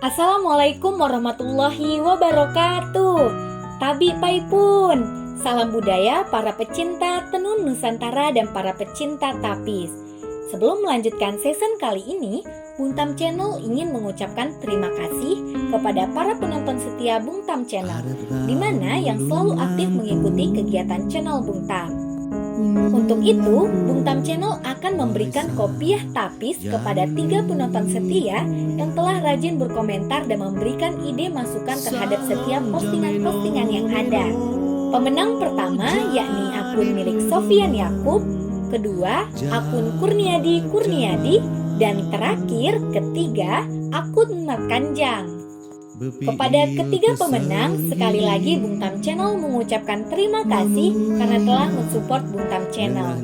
Assalamualaikum warahmatullahi wabarakatuh. Tabi Paipun, salam budaya para pecinta tenun Nusantara dan para pecinta tapis. Sebelum melanjutkan season kali ini, Bung Tam Channel ingin mengucapkan terima kasih kepada para penonton setia Bung Tam Channel, di mana yang selalu aktif mengikuti kegiatan channel Bung Tam. Untuk itu, Bung Tam Channel akan memberikan kopiah tapis kepada 3 penonton setia yang telah rajin berkomentar dan memberikan ide masukan terhadap setiap postingan-postingan yang ada. Pemenang pertama yakni akun milik Sofian Yakub, kedua akun Kurniadi, dan terakhir ketiga akun Mat Kanjang. Kepada ketiga pemenang, sekali lagi Bung Tam Channel mengucapkan terima kasih karena telah mensupport Bung Tam Channel.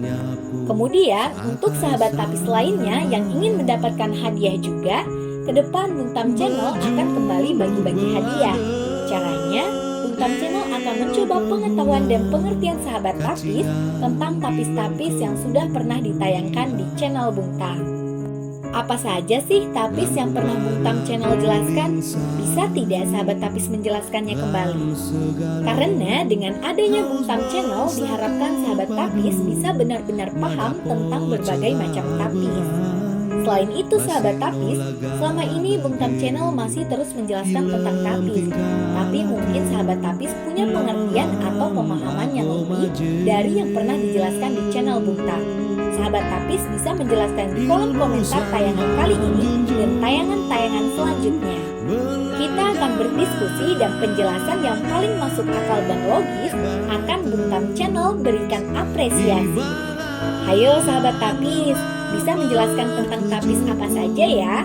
Kemudian, untuk sahabat tapis lainnya yang ingin mendapatkan hadiah juga, ke depan Bung Tam Channel akan kembali bagi-bagi hadiah. Caranya, Bung Tam Channel akan mencoba pengetahuan dan pengertian sahabat tapis tentang tapis-tapis yang sudah pernah ditayangkan di channel Bung Tam. Apa saja sih tapis yang pernah Bung Tam Channel jelaskan? Bisa tidak sahabat tapis menjelaskannya kembali? Karena dengan adanya Bung Tam Channel diharapkan sahabat tapis bisa benar-benar paham tentang berbagai macam tapis. Selain itu sahabat tapis, selama ini Bung Tam Channel masih terus menjelaskan tentang tapis. Tapi mungkin sahabat tapis punya pengertian atau pemahaman yang lebih dari yang pernah dijelaskan di channel Bung Tam. Sahabat tapis bisa menjelaskan di kolom komentar tayangan kali ini dan tayangan-tayangan selanjutnya. Kita akan berdiskusi dan penjelasan yang paling masuk akal dan logis akan Bung Tam Channel berikan apresiasi. Hayo sahabat tapis, bisa menjelaskan tentang tapis apa saja ya?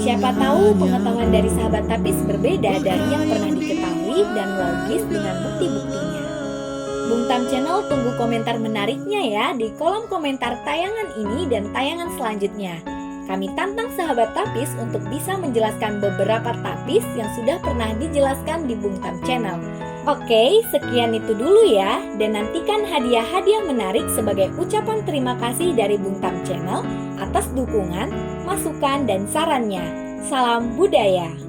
Siapa tahu pengetahuan dari sahabat tapis berbeda dari yang pernah diketahui dan logis dengan bukti-buktinya. Bung Tam Channel tunggu komentar menariknya ya di kolom komentar tayangan ini dan tayangan selanjutnya. Kami tantang sahabat tapis untuk bisa menjelaskan beberapa tapis yang sudah pernah dijelaskan di Bung Tam Channel. Oke, sekian itu dulu ya, dan nantikan hadiah-hadiah menarik sebagai ucapan terima kasih dari Bung Tam Channel atas dukungan, masukan, dan sarannya. Salam budaya!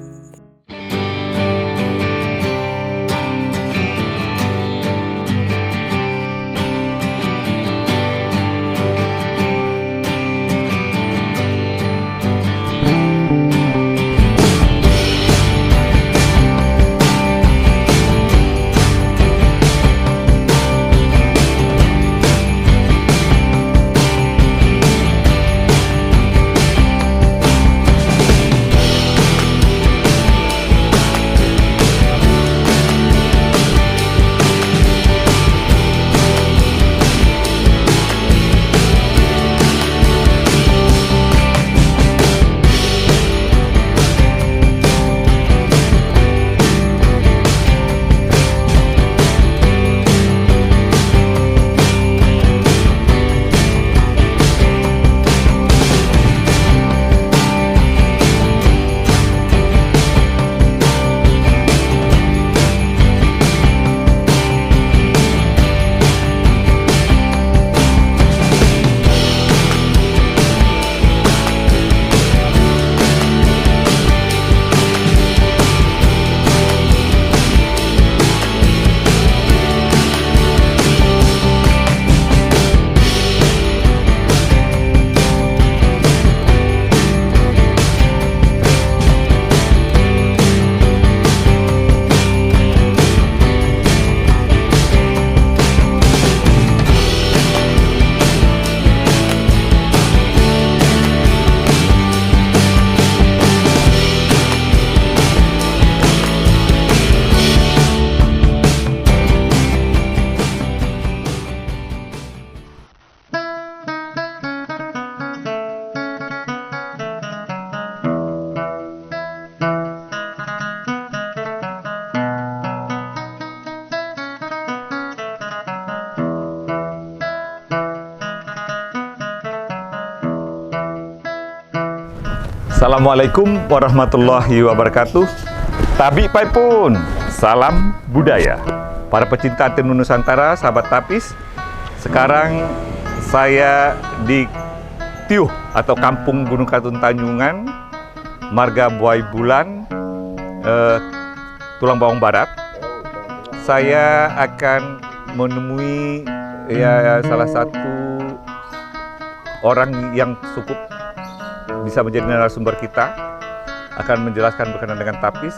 Assalamualaikum warahmatullahi wabarakatuh. Tabi Paipun, salam budaya. Para pecinta tenun Nusantara, sahabat tapis, sekarang saya di Tiuh atau Kampung Gunung Katun Tanjungan, Marga Buai Bulan, Tulang Bawang Barat. Saya akan menemui salah satu orang yang cukup bisa menjadi narasumber kita, akan menjelaskan berkenaan dengan tapis.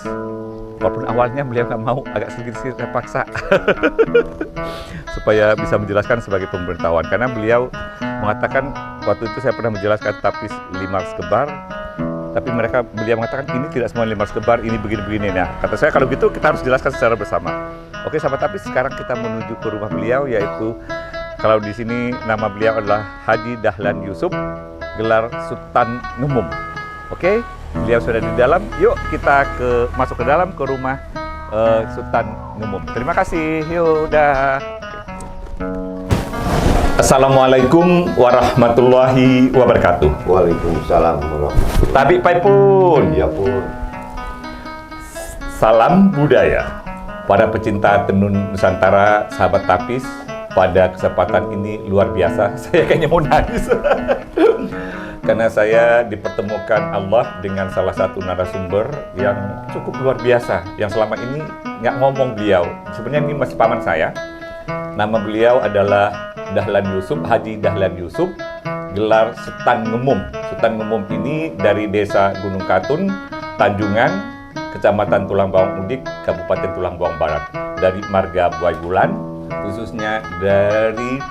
Walaupun awalnya beliau nggak mau, agak sedikit terpaksa supaya bisa menjelaskan sebagai pemberitahuan, karena beliau mengatakan waktu itu saya pernah menjelaskan tapis Limars Kebar, tapi beliau mengatakan ini tidak semua Limars Kebar, ini begini-begini. Nah, kata saya kalau gitu kita harus jelaskan secara bersama. Oke sahabat tapis, sekarang kita menuju ke rumah beliau, yaitu kalau di sini nama beliau adalah Haji Dahlan Yusuf, gelar Sultan Ngemum. Oke, beliau sudah di dalam. Yuk kita masuk ke dalam ke rumah Sultan Ngemum. Terima kasih. Yuk, dah. Assalamualaikum warahmatullahi wabarakatuh. Waalaikumsalam warahmatullahi wabarakatuh. Tabik Pai Pun. Ya pun. Salam budaya. Para pecinta tenun Nusantara, sahabat tapis, pada kesempatan ini luar biasa. Saya kayaknya mau nangis. Karena saya dipertemukan Allah dengan salah satu narasumber yang cukup luar biasa, yang selama ini nggak ngomong beliau. Sebenarnya ini masih paman saya. Nama beliau adalah Dahlan Yusuf, Haji Dahlan Yusuf, gelar Sultan Ngemum. Sultan Ngemum ini dari desa Gunung Katun, Tanjungan, Kecamatan Tulang Bawang Udik, Kabupaten Tulang Bawang Barat. Dari Marga Buai Bulan, khususnya dari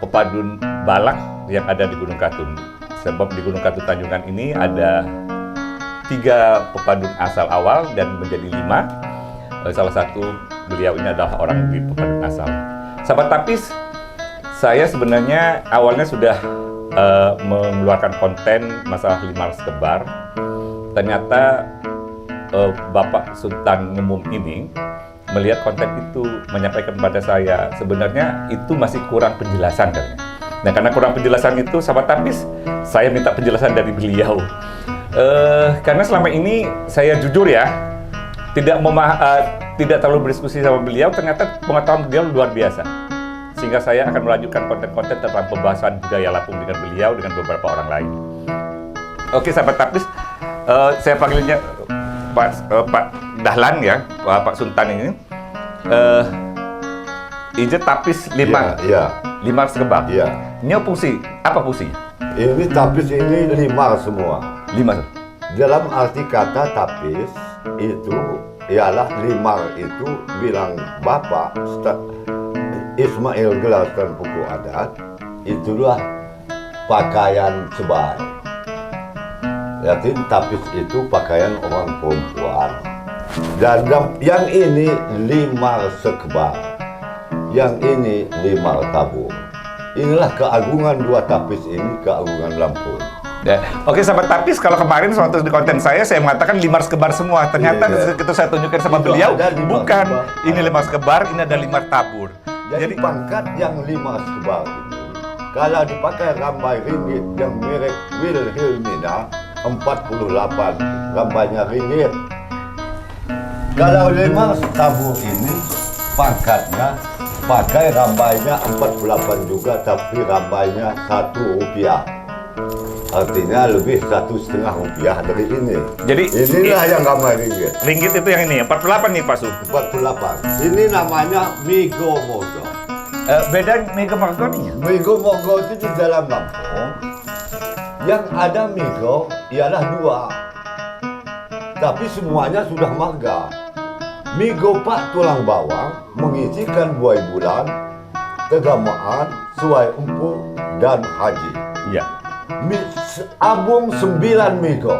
Pepadun Balak yang ada di Gunung Katun. Sebab di Gunung Katun Tanjungan ini ada 3 pepadun asal awal dan menjadi 5. Salah satu beliau ini adalah orang di pepadun asal. Sahabat tapis, saya sebenarnya awalnya sudah mengeluarkan konten masalah Limars Kebar. Ternyata Bapak Sultan Ngemum ini melihat konten itu, menyampaikan kepada saya, sebenarnya itu masih kurang penjelasan katanya. Nah, karena kurang penjelasan itu, sahabat tapis, saya minta penjelasan dari beliau. Karena selama ini saya jujur ya, tidak terlalu berdiskusi sama beliau, ternyata pengetahuan beliau luar biasa. Sehingga saya akan melanjutkan konten-konten tentang pembahasan budaya Lampung dengan beliau, dengan beberapa orang lain. Oke, sahabat tapis, saya panggilnya Pak Dahlan ya, Pak Sultan ini. Ijet tapis Limars Kebar. Iya. Ini apa fungsi? Ini tapis ini 5 semua. 5. Dalam arti kata tapis itu ialah 5 itu bilang Bapak Ismail Gelaskan Puku Adat, itulah pakaian sebaik. Jadi tapis itu pakaian orang perempuan. Dan yang ini 5 sekebal, yang ini 5 tabung. Inilah keagungan 2 tapis ini, keagungan Lampung. Ya. Oke sahabat tapis, kalau kemarin waktu di konten saya mengatakan Limars Kebar semua. Ternyata itu saya tunjukkan sama itu beliau, bukan ini Limars Kebar, ini ada 5 tabur. Jadi pangkat yang 5 sekebal ini, kalau dipakai rambai ringgit yang merek Wilhelmina 48, rambainya ringgit. Kalau 5 tabur ini pangkatnya pakai rambainya 48 juga, tapi rambainya Rp1. Artinya lebih Rp1,5 dari ini. Jadi inilah yang rambai ringgit. Ringgit itu yang ini, 48 nih Pak Su. 48. Ini namanya Migo Mogo. Beda Migo Mogo nih. Migo Mogo itu di dalam Lampung. Yang ada Migo ialah 2. Tapi semuanya sudah marga. Migo Pak Tulang Bawang mengisikan Buai Bulan, Tegamaan, Suai Empuk, dan Haji. Iya. Abung 9 Migo.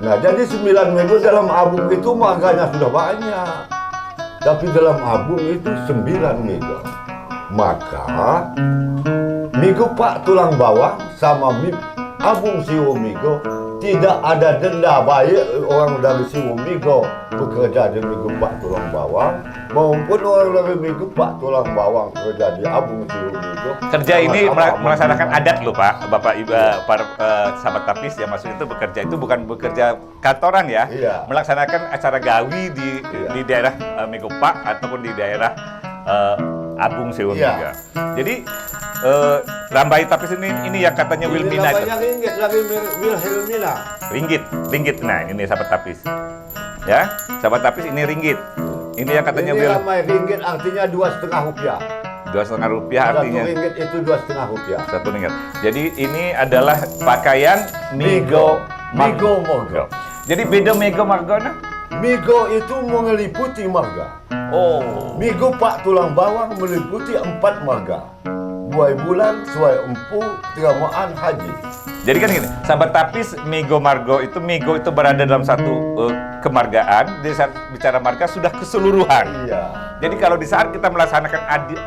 Nah, jadi 9 Migo dalam abung itu marganya sudah banyak. Tapi dalam abung itu 9 Migo. Maka Migo Pak Tulang Bawang sama abung Siwo Migo tidak ada denda, baik orang dari Siwo Migo bekerja di Migo Pak Tulang Bawang maupun orang dari Migo Pak Tulang Bawang bekerja di abung Siwo Migo. Kerja ini melaksanakan adat loh Pak, Bapak Ibu, para sahabat tapis yang maksud itu bekerja itu bukan bekerja kantoran ya, Iya. melaksanakan acara gawi di daerah Migo Pak ataupun di daerah Abung Siwo Iya. Miga. Jadi Lambai tapis ini yang katanya Wilmina. Ini ringgit lagi Wilhelmina. Ringgit. Nah, ini sahabat tapis. Ya, sahabat tapis ini ringgit. Ini yang katanya Ini lambai ringgit artinya 2,5 rupiah. 2,5 rupiah artinya. 1 ringgit itu 2,5 rupiah. 1 ringgit. Jadi ini adalah pakaian Migo Margo. Jadi beda Migo Margo nah? Migo itu meliputi marga. Oh. Migo pak tulang bawang meliputi 4 marga. Buai bulan, suai empu, tiramaan haji. Jadi kan gini, sahabat tapis Migo Margo itu berada dalam satu kemargaan. Di saat bicara marga sudah keseluruhan. Iya. Jadi kalau di saat kita melaksanakan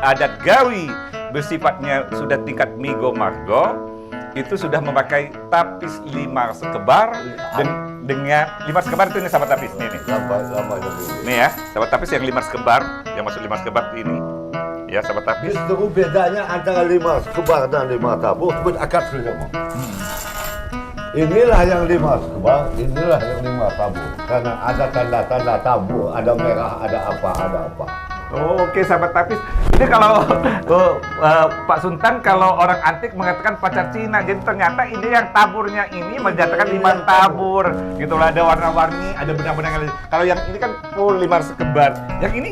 adat gawi bersifatnya sudah tingkat Migo Margo, itu sudah memakai tapis 5 sekebar dengan 5 sekebar itu ini sahabat tapis ini. Lambai Nih ya, sahabat tapis yang 5 sekebar, yang masuk 5 sekebar ini. Ya, sahabat tapis. Justru bedanya antara 5 sekebar dan 5 tabur sebut akad selama. Inilah yang 5 sekebar, inilah yang 5 tabur. Karena ada tanda-tanda tabur, ada merah, ada apa. Oh, oke, sahabat tapis. Ini kalau Pak Sultan kalau orang antik mengatakan pacar Cina, jadi ternyata ini yang taburnya ini menjatuhkan 5 tabur. Gitu lah, ada warna-warni, ada benang-benang yang lain. Kalau yang ini kan full 5 sekebar. Yang ini?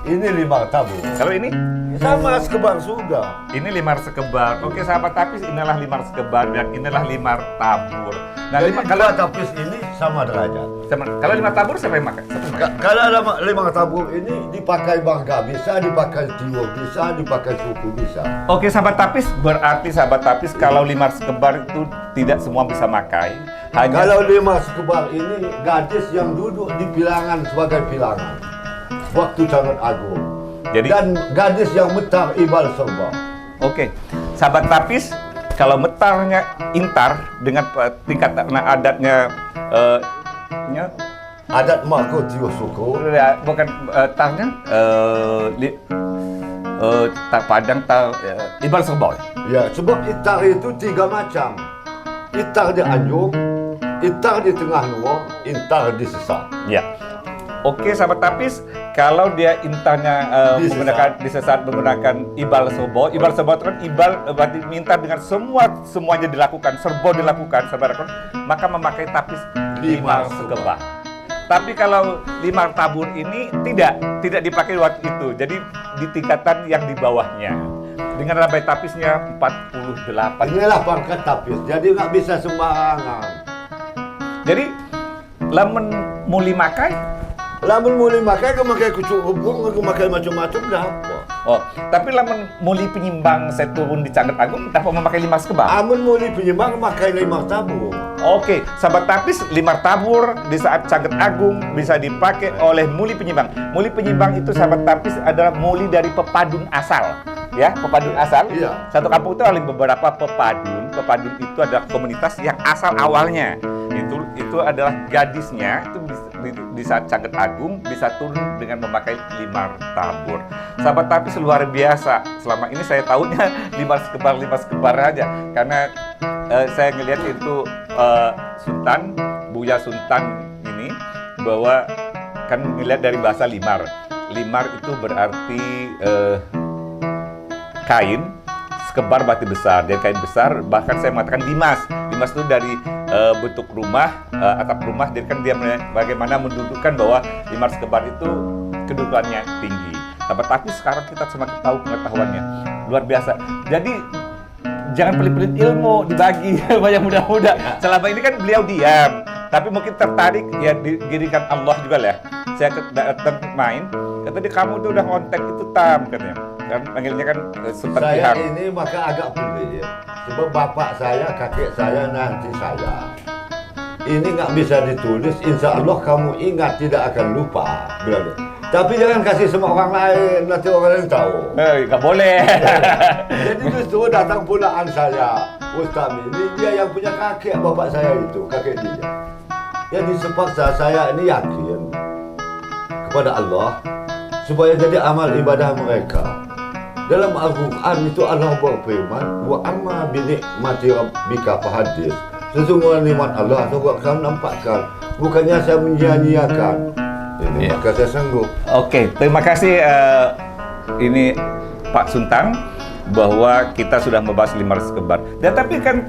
Ini 5 tabur. Kalau ini? Sama sekebar juga. Ini 5 sekebar. Oke, sahabat tapis, inilah 5 sekebar dan inilah 5 tabur. Nah, Jadi kalau tapis ini sama derajat. kalau 5 tabur siapa yang makan? Kalau 5 tabur ini dipakai bangga bisa, dipakai tiwo bisa, dipakai suku bisa. Oke, sahabat tapis, berarti sahabat tapis kalau 5 sekebar itu tidak semua bisa makai. Hanya Kalau 5 sekebar ini gadis yang duduk di pilangan sebagai pilangan waktu Sangat Agung. Jadi- Dan gadis yang metar ibal serba. Oke, sahabat tapis, kalau metarnya intar dengan tingkat adatnya Adat Margo Tio Suku. bukan tarnya Padang Ibal Serba. Ya, sebab itar itu 3 macam. Itar di Anjung, itar di Tengah Nuwang, itar di Sesat. Ya. Oke, sahabat tapis, kalau dia intarnya disesat menggunakan ibal serba itu kan ibal berarti minta dengan semuanya dilakukan, serba dilakukan, sahabat, maka memakai tapis 5 sekebar. Tapi kalau 5 tabur ini tidak dipakai waktu itu. Jadi di tingkatan yang di bawahnya. Dengan lambai tapisnya 48. Inilah pangkat tapis, jadi nggak bisa sembarangan. Jadi lamun muli makai. Lamun muli makai kucuk hubung, makai macam-macam dah apa. Oh, tapi lamun muli penyimbang saya turun di Sangat Agung dapat memakai 5 sekebar. Amun muli penyembang makai 5 tabur. Oke, sahabat tapis 5 tabur di saat Sangat Agung bisa dipakai oleh muli penyimbang. Muli penyimbang itu sahabat tapis adalah muli dari pepadun asal. Ya, pepadun asal. Iya. Satu kampung itu ada beberapa pepadun. Pepadun itu adalah komunitas yang asal awalnya. Itu adalah gadisnya itu di saat Sangat Agung bisa turun dengan memakai 5 tabur. Sahabat tapis luar biasa. Selama ini saya tahunya 5 sekebar aja. Karena saya ngelihat itu Sultan, Buya Sultan ini bahwa kan ngelihat dari bahasa limar. Limar itu berarti kain, sekebar berarti besar. Dari kain besar, bahkan saya mengatakan limas. Limas itu dari bentuk rumah, atap rumah. Jadi kan dia bagaimana mendudukkan bahwa limar sekebar itu kedudukannya tinggi. Tapi sekarang kita semakin tahu pengetahuannya. Luar biasa. Jadi jangan pelit-pelit ilmu, dibagi banyak muda-muda. Selama ini kan beliau diam, tapi mungkin tertarik ya didirikan Allah juga lah. Saya datang main, kata dia kamu tuh udah ngontek itu Tam katanya. Kan panggilnya kan Sultan Saya Pihak. ini maka agak pelit. Sebab bapak saya, kakek saya, nanti saya. Ini nggak bisa ditulis, insya Allah kamu ingat tidak akan lupa. Bilang dia. Tapi jangan kasih sama orang lain, nanti orang lain tahu. Nggak boleh. Jadi justru datang pulaan saya, Ustaz ini dia yang punya kakek bapak saya itu, kakek dia. Jadi sepaksa saya ini yakin kepada Allah supaya jadi amal ibadah mereka. Dalam Al-Quran itu Allah berfirman, wa amma bi ni'mati rabbika fahadits. Sesungguhnya nikmat Allah itu kamu nampakkan, bukannya saya menyanyiakan. Ini maka saya sanggup. Oke, terima kasih ini Pak Sultan. bahwa kita sudah membahas limars kembar. Dan tapi kan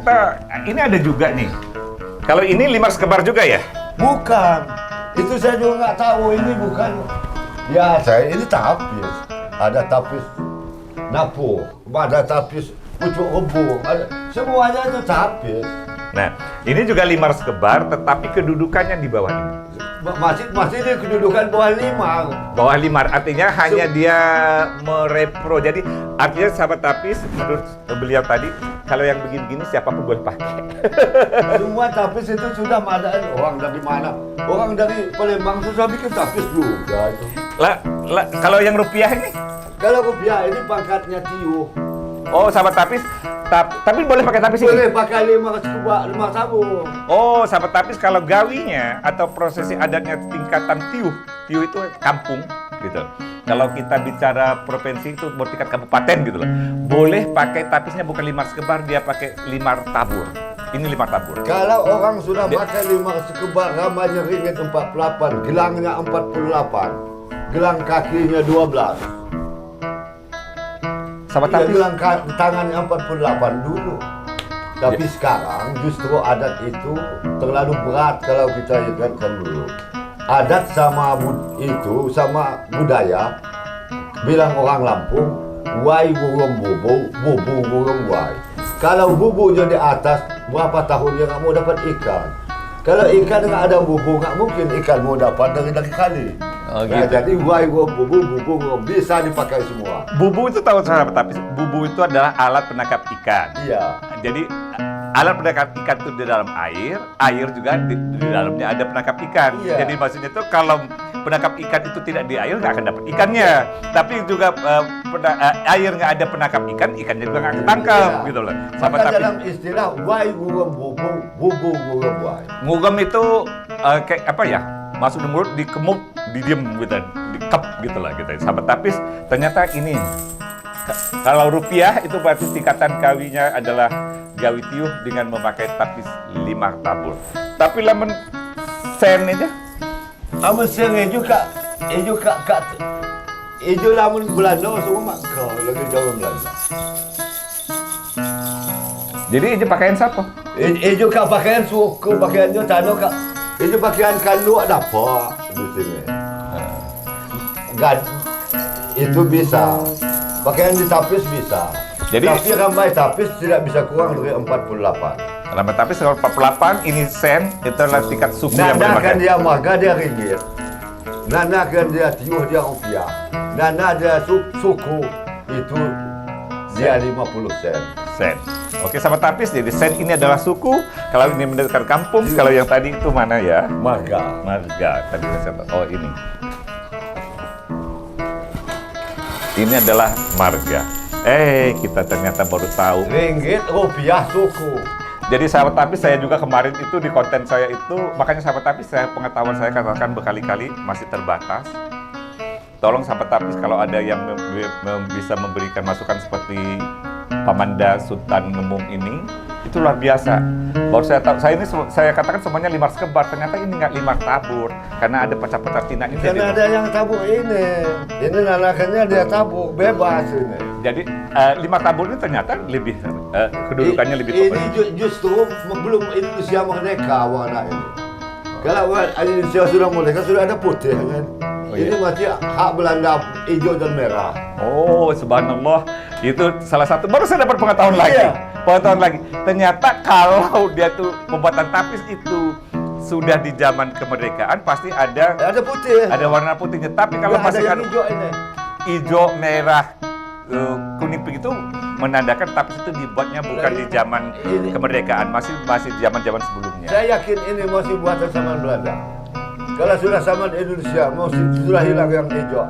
ini ada juga nih. Kalau ini limars kembar juga ya? Bukan. Itu saya juga nggak tahu. Ini bukan. Ya, ini tapis. Ada tapis napu, ada tapis pucuk rebung, semuanya itu tapis. Nah, ini juga limars kembar, tetapi kedudukannya di bawah ini. Masih di kedudukan bawah 5. Bawah 5, artinya hanya dia merepro. Jadi artinya sahabat tapis, menurut beliau tadi, kalau yang begini-gini siapapun boleh pakai. Semua tapis itu sudah ada orang dari mana? Orang dari Palembang sudah bikin tapis juga itu. Kalau yang rupiah ini? Kalau rupiah ini pangkatnya tiuh. Oh, sahabat tapis, tapi boleh pakai tapis ini? Boleh pakai 5 tabung. Oh, sahabat tapis, kalau gawinya atau prosesi adatnya tingkatan tiuh itu kampung gitu. Kalau kita bicara provinsi itu bertingkat kabupaten gitu loh. Boleh pakai tapisnya bukan limars kembar, dia pakai limar tabur. Ini limar tabur. Kalau orang sudah pakai 5 kembar, ramanya ringgit 48, gelangnya 48, gelang kakinya 12. Sahabat Iya, tapis, gelang tangannya 48 dulu. Tapi sekarang justru adat itu terlalu berat kalau kita ingatkan dulu. Adat sama sama budaya, bilang orang Lampung, wai gurung bubu, bubu gurung wai. Kalau bubunya di atas, berapa tahun dia nggak mau dapat ikan. Kalau ikan nggak ada bubu, nggak mungkin ikan mau dapat dari kali. Oh, Nah, gitu. jadi wai bubu bisa dipakai semua. Bubu itu tahu sahabat tapis, bubu itu adalah alat penangkap ikan. Iya. Jadi alat penangkap ikan itu di dalam air juga di dalamnya ada penangkap ikan. Iya. Jadi maksudnya itu kalau penangkap ikan itu tidak di air nggak akan dapat ikannya. Tapi juga air nggak ada penangkap ikan, ikannya juga nggak ketangkap Iya. gitu loh. Sahabat Maka tapis, dalam istilah wai gurung bubu, bubu gurung wai. ngugem itu kayak apa ya? Masuk di mulut, dikemuk, didiem gitu, dikep gitu lah gitu. Sahabat tapis, ternyata ini kalau rupiah itu berarti tingkatan kawinya adalah gawi tiuh dengan memakai tapis 5 tabur. Tapi lamun sen aja, Amun seng juga lamun Belanda semua makau lagi jauh Belanda. jadi ini pakaian siapa? Ijo kak pakaian suku pakaiannya tano kak. Ijo pakaian kalu ada apa di sini. Gad itu bisa. Pakaian di tapis bisa. Jadi- tapi ramai tapis tidak bisa kurang dari 48. Lama tapis 48, ini sen, itu adalah tingkat suku yang boleh Nana pakai. kan dia marga dia ringgit. Nana kan dia tiuh dia rupiah. Nana dia suku itu dia 50 sen. Sen. Oke, sahabat tapis, jadi sen ini adalah suku. Kalau ini mendekat kampung, kalau yang tadi itu mana ya? Marga. Marga. Tadi saya tahu. Oh, ini. Ini adalah marga. Kita ternyata baru tahu. Ringgit rupiah suku. Jadi sahabat tapis, saya juga kemarin itu di konten saya itu, makanya sahabat tapis, pengetahuan saya katakan berkali-kali masih terbatas. Tolong sahabat tapis, kalau ada yang bisa memberikan masukan seperti Pamanda Sultan Ngemung ini, itu luar biasa. Baru saya tahu, saya katakan semuanya limars kembar, ternyata ini nggak limar tabur, karena ada pecah-pecah Cina ini. Karena ada yang tabur ini. Ini nanakannya dia tabur bebas ini. Jadi lima tabur ini ternyata lebih kedudukannya lebih Ini tepat. justru belum Indonesia merdeka warna ini. Kalau Indonesia sudah merdeka sudah ada putih kan. Oh, iya. Ini masih hak Belanda hijau dan merah. Oh, subhanallah. Itu salah satu, baru saya dapat pengetahuan lagi. Iya. Pengetahuan lagi. Ternyata kalau dia tuh pembuatan tapis itu sudah di zaman kemerdekaan pasti ada putih. ada warna putihnya. Tapi kalau Nggak ada masih yang kan hijau ini. hijau, merah, kuning begitu menandakan tapis itu dibuatnya bukan di zaman Ini- kemerdekaan, masih zaman-zaman sebelumnya. Saya yakin ini masih buatan zaman Belanda. Kalau sudah zaman Indonesia, sudah hilang yang hijau.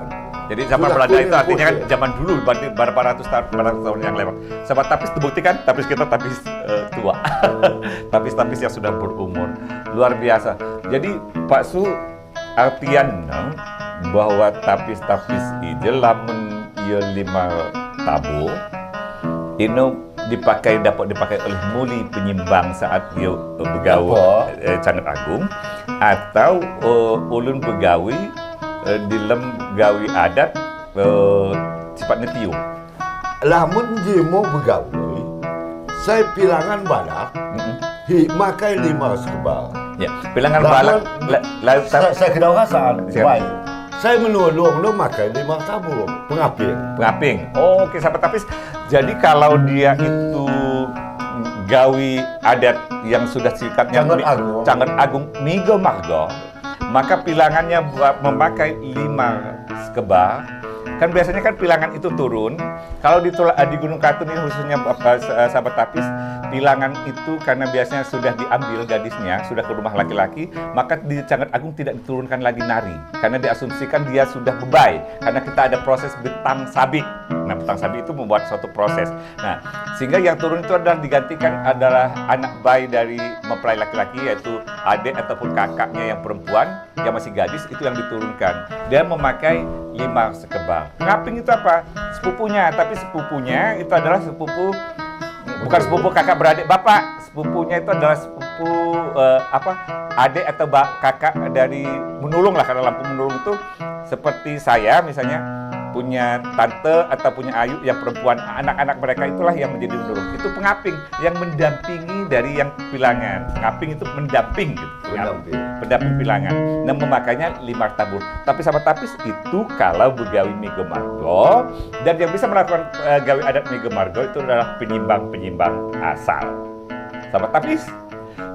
Jadi zaman Sudah Belanda kuning, itu artinya kan putih. zaman dulu, berapa ratus tahun yang lewat. Sahabat tapis terbuktikan, tapis kita tapis tua. Tapis-tapis yang sudah berumur. Luar biasa. Jadi Pak Su, artian bahwa tapis-tapis itu lamun ia 5 tabu, ini dapat dipakai oleh muli penyimbang saat dia begawi Cangat Agung, atau ulun begawi di lem gawi adat sifatnya tiuh. lamun jimo begawi, saya pilangan badak, makai 5 sekebal. Ya, bilangan balak. Saya kedawasan, Siap. baik. Saya menolong lo makai 5 tabur pengaping. Pengaping. Oh, oke, sahabat tapis. Jadi kalau dia itu gawi adat yang sudah sikapnya Canggat Agung Migo Margo, maka pilangannya memakai 5 sekebal. Kan biasanya kan pilangan itu turun. Kalau di Gunung Katun ini khususnya sahabat tapis, pilangan itu karena biasanya sudah diambil gadisnya, sudah ke rumah laki-laki, maka di Canggat Agung tidak diturunkan lagi nari. Karena diasumsikan dia sudah bebai. Karena kita ada proses betang sabik. Nah, betang sabik itu membuat suatu proses. Nah, sehingga yang turun itu adalah digantikan adalah anak bayi dari mempelai laki-laki, yaitu adik ataupun kakaknya yang perempuan, yang masih gadis, itu yang diturunkan. Dia memakai 5 sekebal. Ngaping itu apa? Sepupunya, tapi sepupunya itu adalah sepupu, bukan sepupu kakak beradik bapak. Sepupunya itu adalah sepupu adik atau kakak dari menulung lah, karena lampu menulung itu seperti saya misalnya punya tante atau punya ayu yang perempuan, anak-anak mereka itulah yang menjadi menulung. Itu pengaping yang mendampingi dari yang pilangan. Pengaping itu mendamping gitu. Pendamping pilangan. Nah, memakainya 5 tabur. Tapi sahabat tapis itu kalau begawi Migo Margo, dan yang bisa melakukan gawi adat Migo Margo itu adalah penyimbang-penyimbang asal. Sahabat tapis,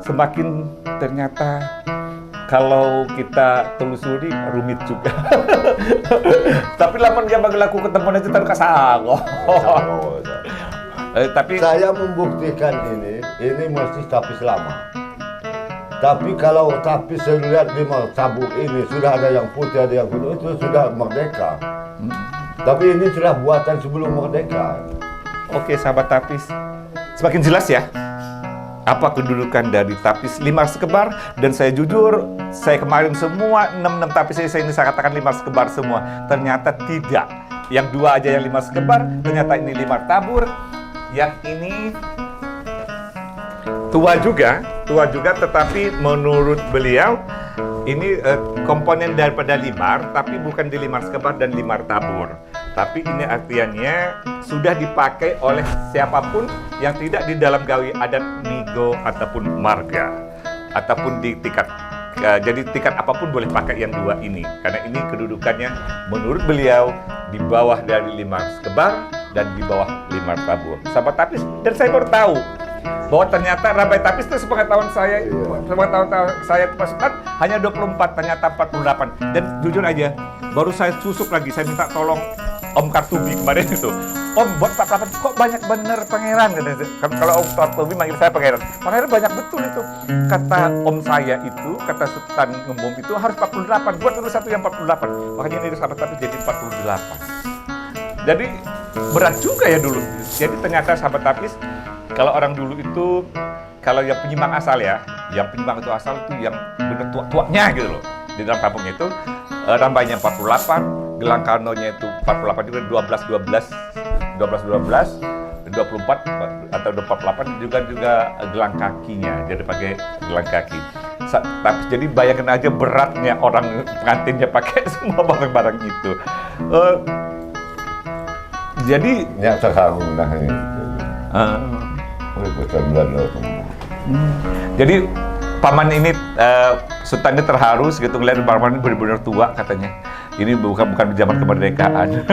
semakin ternyata kalau kita telusuri rumit juga. Tapi lamun dia bagi laku ketemu aja tan kasago. Tapi saya membuktikan ini mesti tapis lama. Tapi kalau tapis saya lihat 5 tabur ini sudah ada yang putih, ada yang kuning, itu sudah merdeka. Tapi ini sudah buatan sebelum merdeka. Oke, sahabat tapis, semakin jelas ya apa kedudukan dari tapis 5 sekebar. Dan saya jujur, saya kemarin semua 6 tapis ini saya katakan 5 sekebar semua. Ternyata tidak. Yang 2 aja yang 5 sekebar, ternyata ini 5 tabur. Yang ini tua juga, tetapi menurut beliau ini komponen daripada limar, tapi bukan di 5 sekebar dan 5 tabur. Tapi ini artinya sudah dipakai oleh siapapun yang tidak di dalam gawi adat Migo ataupun Marga, ataupun di tingkat jadi tingkat apapun boleh pakai yang 2 ini, karena ini kedudukannya menurut beliau di bawah dari 5 sekebar dan di bawah 5 tabur. Sahabat tapis, dan saya baru tahu bahwa ternyata Rambai Tapis itu sepengetahuan saya, itu pasukan hanya 24, ternyata 48. Dan jujur aja, baru saya susuk lagi, saya minta tolong Om Kartubi kemarin itu. Om, buat 48 kok banyak bener pangeran, katanya. Kalau Om Kartubi manggil saya pangeran banyak betul itu. Kata Om saya itu, kata Sultan Ngembom itu harus 48, buat dulu satu yang 48. Makanya ini sahabat Tapis jadi 48. Jadi berat juga ya dulu. Jadi ternyata sahabat Tapis, kalau orang dulu itu, kalau yang penyimbang asal ya, yang penyimbang itu asal itu yang bener tua-tuanya gitu loh. Di dalam kampung itu, rambainya 48, gelang kanonya itu 48 juga, 12, 24 atau 48 juga gelang kakinya, jadi pakai gelang kaki. Tapi jadi bayangkan aja beratnya orang pengantinnya pakai semua barang-barang itu. Jadi Ya sekarang dah ini. Jadi paman ini Sultannya terharu gitu ngeliat paman ini benar-benar tua katanya. Ini bukan di zaman kemerdekaan.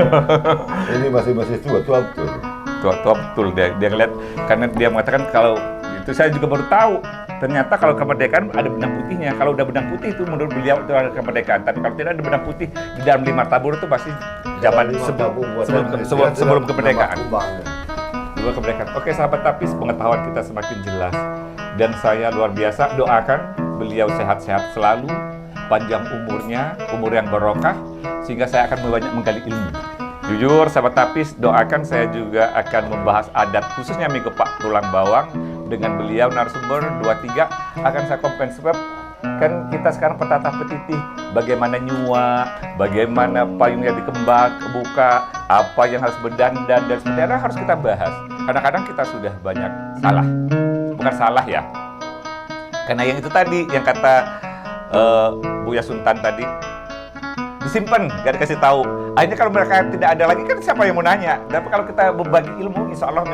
Ini masih tua betul. Tua betul dia ngeliat, karena dia mengatakan kalau itu saya juga baru tahu. Ternyata kalau kemerdekaan ada benang putihnya. Kalau udah benang putih itu menurut beliau itu ada kemerdekaan. Tapi kalau tidak ada benang putih di dalam 5 tabur itu pasti zaman sebelum kemerdekaan. Sebelum kemerdekaan. Oke sahabat Tapis, pengetahuan kita semakin jelas. Dan saya luar biasa doakan beliau sehat-sehat selalu, panjang umurnya, umur yang barokah, sehingga saya akan banyak menggali ilmu. Jujur sahabat Tapis, doakan saya juga akan membahas adat khususnya Migo Pak Tulang Bawang dengan beliau narasumber 2-3 akan saya kompensi. Kan kita sekarang petata petitih, bagaimana nyua, bagaimana payungnya dikembang, kebuka, apa yang harus berdandan dan sebagainya harus kita bahas. Kadang-kadang kita sudah banyak salah, bukan salah ya, karena yang itu tadi yang kata Buya Sultan tadi, disimpan, gak dikasih tahu. Akhirnya kalau mereka tidak ada lagi kan siapa yang mau nanya? Tapi kalau kita berbagi ilmu, insya Allah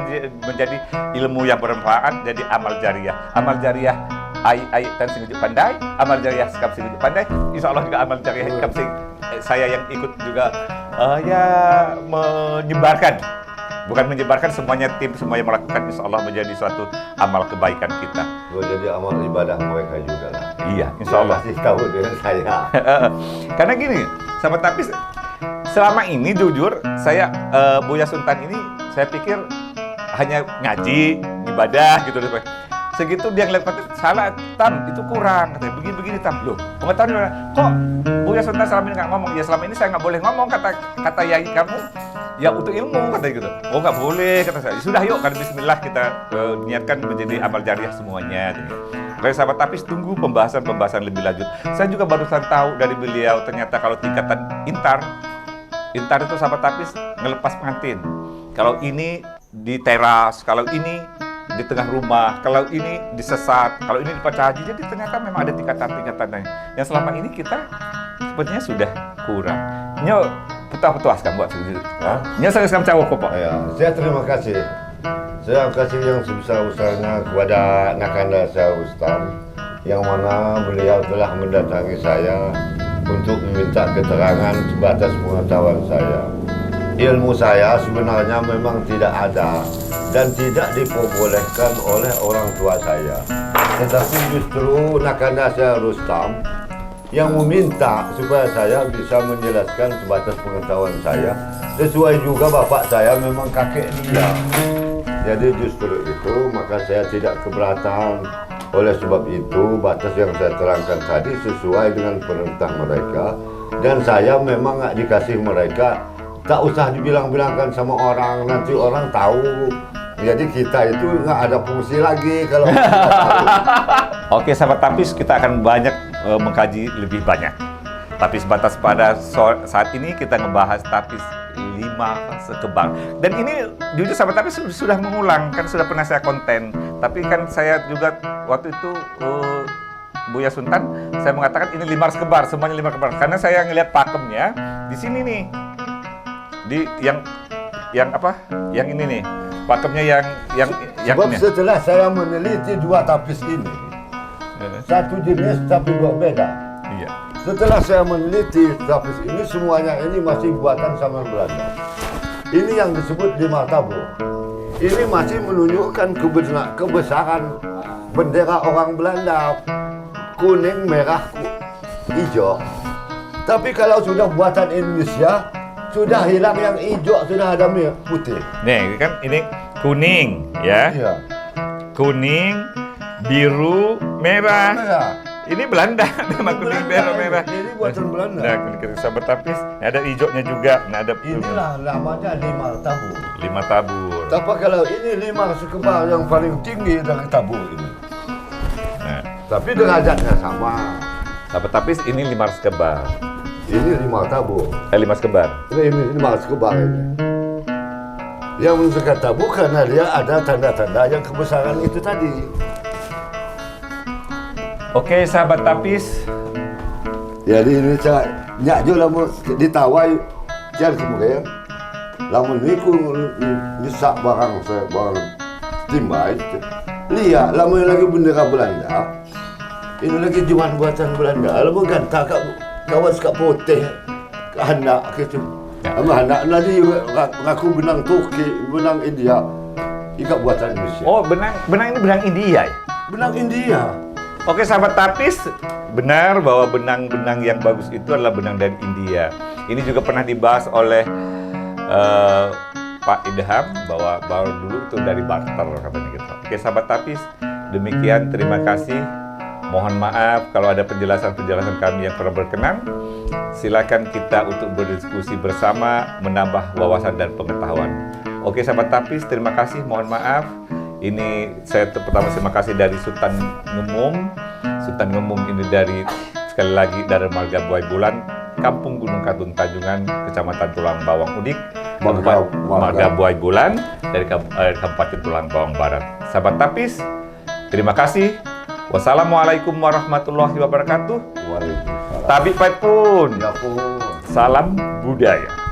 menjadi ilmu yang bermanfaat, jadi amal jariah. Amal jariah ai tan sing ujuk pandai, amal jariah sekap sing ujuk pandai. Insya Allah juga amal jariah sekap sing saya yang ikut juga ya menyebarkan. Bukan menyebarkan, semuanya tim, semuanya melakukan, insya Allah menjadi suatu amal kebaikan kita. Jadi amal ibadah mereka juga lah. Iya, insya Allah. Masih tahu dengan saya. Karena gini, sahabat tapis, selama ini jujur saya Buya Sultan ini saya pikir hanya ngaji, ibadah gitu loh. Segitu dia ngeliat konten, salah Tam, itu kurang, katanya begini Tam. Loh, pengetahuan kok Buya Sultan selama ini nggak ngomong? Ya selama ini saya nggak boleh ngomong, kata yai kamu. Ya untuk ilmu katanya gitu. Oh nggak boleh kata saya. Sudah yuk kan bismillah kita niatkan menjadi amal jariah semuanya. Gitu. Makanya sahabat tapis tunggu pembahasan lebih lanjut. Saya juga barusan tahu dari beliau ternyata kalau tingkatan intar itu sahabat tapis ngelepas pengantin. Kalau ini di teras, kalau ini di tengah rumah, kalau ini disesat, kalau ini di Pacar Haji. Jadi ternyata memang ada tingkatan-tingkatannya. Yang selama ini kita sepertinya sudah kurang. Nyo puas kan buat segitu. Nyo saya sekarang cawok kok, Pak. Ya, saya terima kasih. Saya kasih yang sebesar-besarnya kepada Nakanda saya Ustaz, yang mana beliau telah mendatangi saya untuk meminta keterangan sebatas pengetahuan saya. Ilmu saya sebenarnya memang tidak ada dan tidak diperbolehkan oleh orang tua saya. Tetapi justru Nakanda saya Rustam yang meminta supaya saya bisa menjelaskan sebatas pengetahuan saya. Sesuai juga bapak saya memang kakek dia. Jadi justru itu maka saya tidak keberatan. Oleh sebab itu batas yang saya terangkan tadi sesuai dengan perintah mereka. Dan saya memang nggak dikasih mereka. Tak usah dibilang-bilangkan sama orang, nanti orang tahu. Jadi kita itu nggak ada fungsi lagi kalau kita tahu. Oke sahabat tapis, kita akan banyak mengkaji lebih banyak. Tapi sebatas pada saat ini kita ngebahas tapis 5 fase kebal. Dan ini jujur sahabat tapis sudah mengulang, kan sudah pernah saya konten. Tapi kan saya juga waktu itu Buya Sultan, saya mengatakan ini 5 harus kebar, semuanya 5 kebar. Karena saya ngelihat pakemnya di sini nih, di yang apa? Yang ini nih, pakemnya yang Sebab ini. setelah saya meneliti 2 tapis ini, satu jenis tapi berbeda. Iya. Setelah saya meneliti tapis ini, semuanya ini masih buatan sama Belanda. Ini yang disebut 5 tabur. Ini masih menunjukkan kebesaran bendera orang Belanda, kuning, merah, hijau. Tapi kalau sudah buatan Indonesia, sudah hilang yang hijau, sudah ada putih. Nih kan ini kuning ya. Iya. Kuning, biru, merah. Merah. Ini Belanda, memang kuning, biru, merah. Ini buatan Belanda. Nah, kuning sahabat tapis, ada hijaunya juga. Nah, ada Inilah namanya 5 tabur. 5 tabur. Tapi kalau ini 5 sekebal yang paling tinggi dari tabur ini. Nah, Tapi derajatnya sama. sahabat tapis ini 5 sekebal. Ini 5 tabur. 5 sekebar. Ini 5 sekebal ini. Yang mendekat tabur karena dia ada tanda-tanda yang kebesaran itu tadi. Oke, sahabat tapis. Jadi ini saya nyak jo lama ditawai jangan kemudian lama ni ku nisak barang saya barang timbai lihat lama lagi bendera Belanda ini lagi jualan buatan Belanda lama ganta kawan sekak putih anak gitu sama anak nanti ngaku benang Turki benang India ikat buatan Indonesia. Oh, benang ini benang India ya? Benang India. Oke sahabat tapis, benar bahwa benang-benang yang bagus itu adalah benang dari India. Ini juga pernah dibahas oleh Pak Idham bahwa baru dulu itu dari barter katanya gitu. Oke sahabat tapis, demikian terima kasih. Mohon maaf kalau ada penjelasan-penjelasan kami yang kurang berkenan. Silakan kita untuk berdiskusi bersama, menambah wawasan dan pengetahuan. Oke sahabat tapis, terima kasih. Mohon maaf. Ini saya pertama terima kasih dari Sultan Ngemum. Sultan Ngemum ini dari sekali lagi dari Marga Buai Bulan, Kampung Gunung Katun Tanjungan, Kecamatan Tulang Bawang Udik, Marga Buai Bulan dari Kabupaten Tulang Bawang Barat. Sahabat tapis, terima kasih. Wassalamualaikum warahmatullahi wabarakatuh. Waalaikumsalam. Tabi pun. Ya pun. Salam budaya.